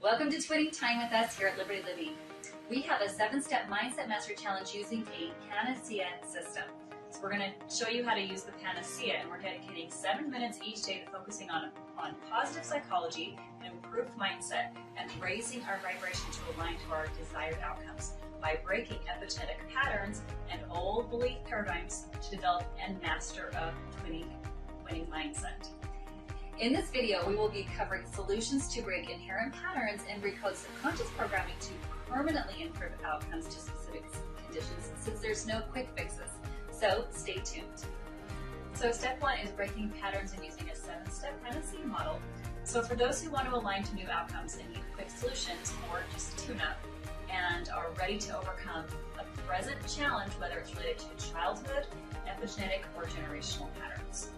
Welcome to Twinning Time with us here at Liberated Living. We have a 7-step mindset mastery challenge using a P.A.N.A.C.E.A system. So we're going to show you how to use the P.A.N.A.C.E.A, and we're dedicating 7 minutes each day to focusing on positive psychology, and improved mindset, and raising our vibration to align to our desired outcomes by breaking epigenetic patterns and old belief paradigms to develop and master a winning mindset. In this video, we will be covering solutions to break inherent patterns and recode subconscious programming to permanently improve outcomes to specific conditions, since there's no quick fixes. So stay tuned. So step 1 is breaking patterns and using a 7-step P.A.N.A.C.E.A model. So for those who want to align to new outcomes and need quick solutions or just tune-up and are ready to overcome a present challenge, whether it's related to childhood, epigenetic, or generational patterns.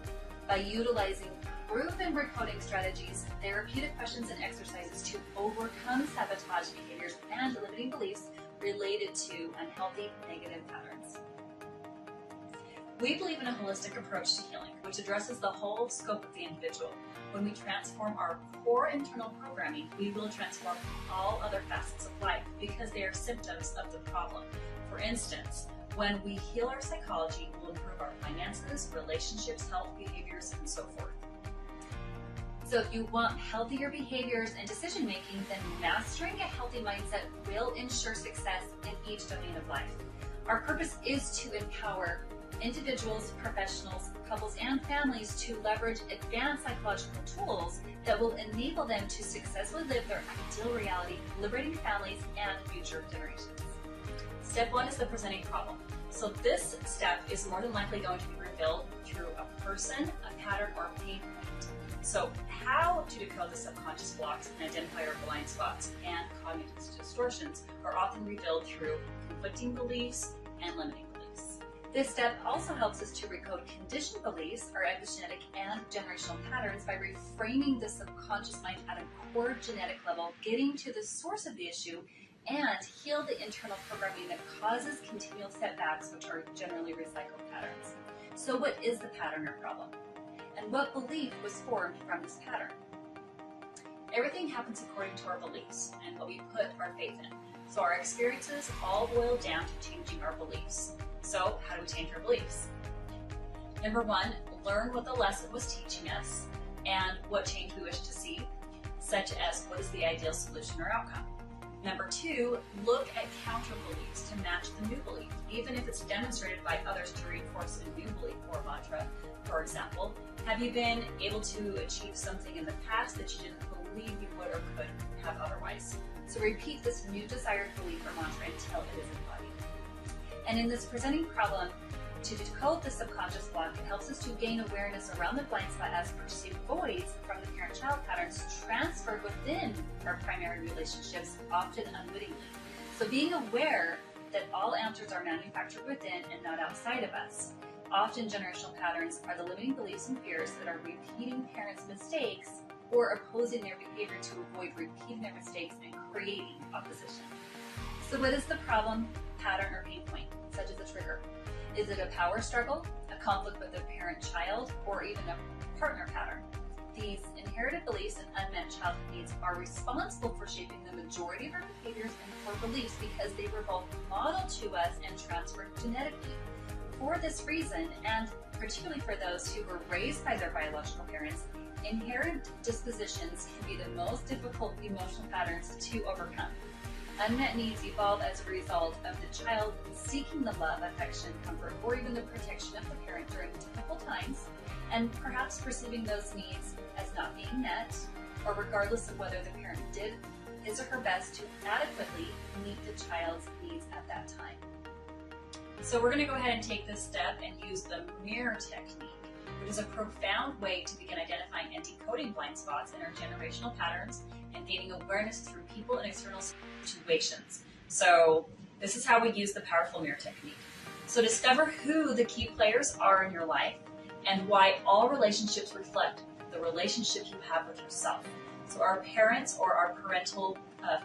By utilizing proven recoding strategies, therapeutic questions, and exercises to overcome sabotage behaviors and limiting beliefs related to unhealthy negative patterns. We believe in a holistic approach to healing, which addresses the whole scope of the individual. When we transform our core internal programming, we will transform all other facets of life because they are symptoms of the problem. For instance, when we heal our psychology, we'll improve our finances, relationships, health, behaviors, and so forth. So if you want healthier behaviors and decision making, then mastering a healthy mindset will ensure success in each domain of life. Our purpose is to empower individuals, professionals, couples, and families to leverage advanced psychological tools that will enable them to successfully live their ideal reality, liberating families and future generations. Step 1 is the presenting problem. So this step is more than likely going to be revealed through a person, a pattern, or a pain point. So how to decode the subconscious blocks and identify our blind spots and cognitive distortions are often revealed through conflicting beliefs and limiting beliefs. This step also helps us to recode conditioned beliefs, our epigenetic and generational patterns, by reframing the subconscious mind at a core genetic level, getting to the source of the issue, and heal the internal programming that causes continual setbacks, which are generally recycled patterns. So what is the pattern or problem? And what belief was formed from this pattern? Everything happens according to our beliefs and what we put our faith in. So our experiences all boil down to changing our beliefs. So how do we change our beliefs? Number 1, learn what the lesson was teaching us and what change we wish to see, such as what is the ideal solution or outcome. Number 2, look at counter beliefs to match the new belief, even if it's demonstrated by others to reinforce a new belief or mantra. For example, have you been able to achieve something in the past that you didn't believe you would or could have otherwise? So repeat this new desired belief or mantra until it is embodied. And in this presenting problem, to decode the subconscious block, it helps us to gain awareness around the blind spot as perceived voids from the parent-child patterns transferred within our primary relationships, often unwittingly. So being aware that all answers are manufactured within and not outside of us. Often generational patterns are the limiting beliefs and fears that are repeating parents' mistakes or opposing their behavior to avoid repeating their mistakes and creating opposition. So what is the problem, pattern, or pain point, such as a trigger? Is it a power struggle, a conflict with a parent-child, or even a partner pattern? These inherited beliefs and unmet childhood needs are responsible for shaping the majority of our behaviors and core beliefs because they were both modeled to us and transferred genetically. For this reason, and particularly for those who were raised by their biological parents, inherent dispositions can be the most difficult emotional patterns to overcome. Unmet needs evolve as a result of the child seeking the love, affection, comfort, or even the protection of the parent during difficult times, and perhaps perceiving those needs as not being met, or regardless of whether the parent did his or her best to adequately meet the child's needs at that time. So we're going to go ahead and take this step and use the mirror technique, which is a profound way to begin identifying and decoding blind spots in our generational patterns and gaining awareness through people and external situations. So this is how we use the powerful mirror technique. So discover who the key players are in your life and why all relationships reflect the relationship you have with yourself. So our parents or our parental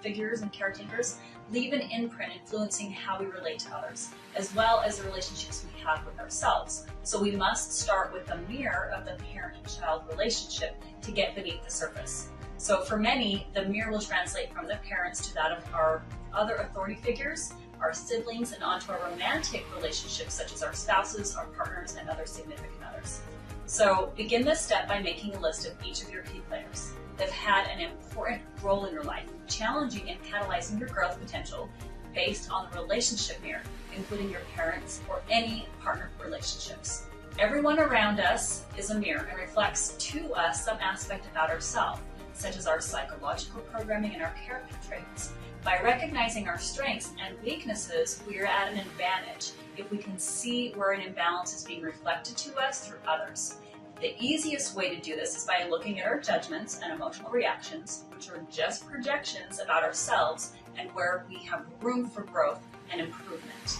figures and caretakers leave an imprint influencing how we relate to others, as well as the relationships we have with ourselves. So we must start with the mirror of the parent-child relationship to get beneath the surface. So for many, the mirror will translate from the parents to that of our other authority figures, our siblings, and onto our romantic relationships, such as our spouses, our partners, and other significant others. So begin this step by making a list of each of your key players that have had an important role in your life, challenging and catalyzing your growth potential based on the relationship mirror, including your parents or any partner relationships. Everyone around us is a mirror and reflects to us some aspect about ourselves, such as our psychological programming and our character traits. By recognizing our strengths and weaknesses, we are at an advantage if we can see where an imbalance is being reflected to us through others. The easiest way to do this is by looking at our judgments and emotional reactions, which are just projections about ourselves and where we have room for growth and improvement.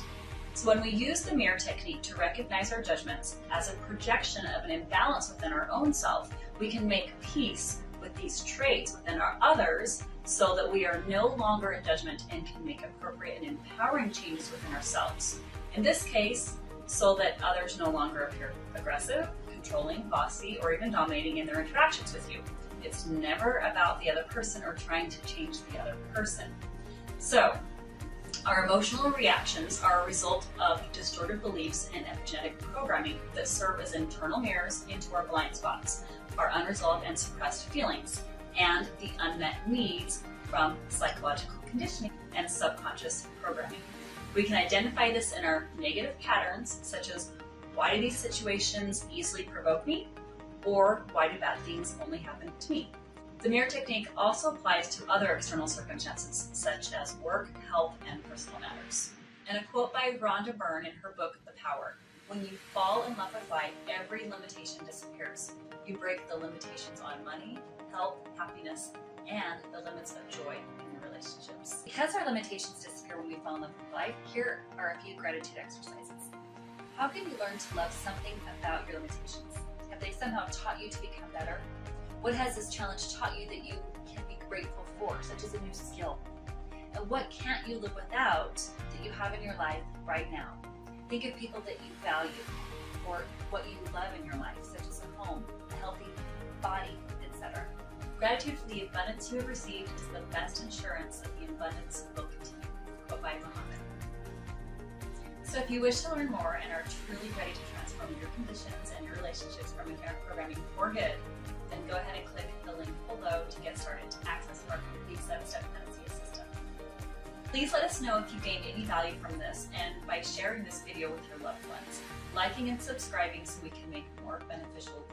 So when we use the mirror technique to recognize our judgments as a projection of an imbalance within our own self, we can make peace with these traits within our others so that we are no longer in judgment and can make appropriate and empowering changes within ourselves. In this case, so that others no longer appear aggressive, controlling, bossy, or even dominating in their interactions with you. It's never about the other person or trying to change the other person. So, our emotional reactions are a result of distorted beliefs and epigenetic programming that serve as internal mirrors into our blind spots, our unresolved and suppressed feelings, and the unmet needs from psychological conditioning and subconscious programming. We can identify this in our negative patterns, such as, why do these situations easily provoke me? Or why do bad things only happen to me? The mirror technique also applies to other external circumstances, such as work, health, and personal matters. And a quote by Rhonda Byrne in her book, The Power: "When you fall in love with life, every limitation disappears. You break the limitations on money, health, happiness, and the limits of joy in your relationships." Because our limitations disappear when we fall in love with life, here are a few gratitude exercises. How can you learn to love something about your limitations? Have they somehow taught you to become better? What has this challenge taught you that you can be grateful for, such as a new skill? And what can't you live without that you have in your life right now? Think of people that you value or what you love in your life, such as a home, a healthy body, etc. Gratitude for the abundance you have received is the best insurance of the abundance will continue. Quote by Muhammad. So if you wish to learn more and are truly ready to transform your conditions and your relationships from inherent programming for good, then go ahead and click the link below to get started to access our complete 7-step P.A.N.A.C.E.A system. Please let us know if you gained any value from this, and by sharing this video with your loved ones, liking and subscribing so we can make more beneficial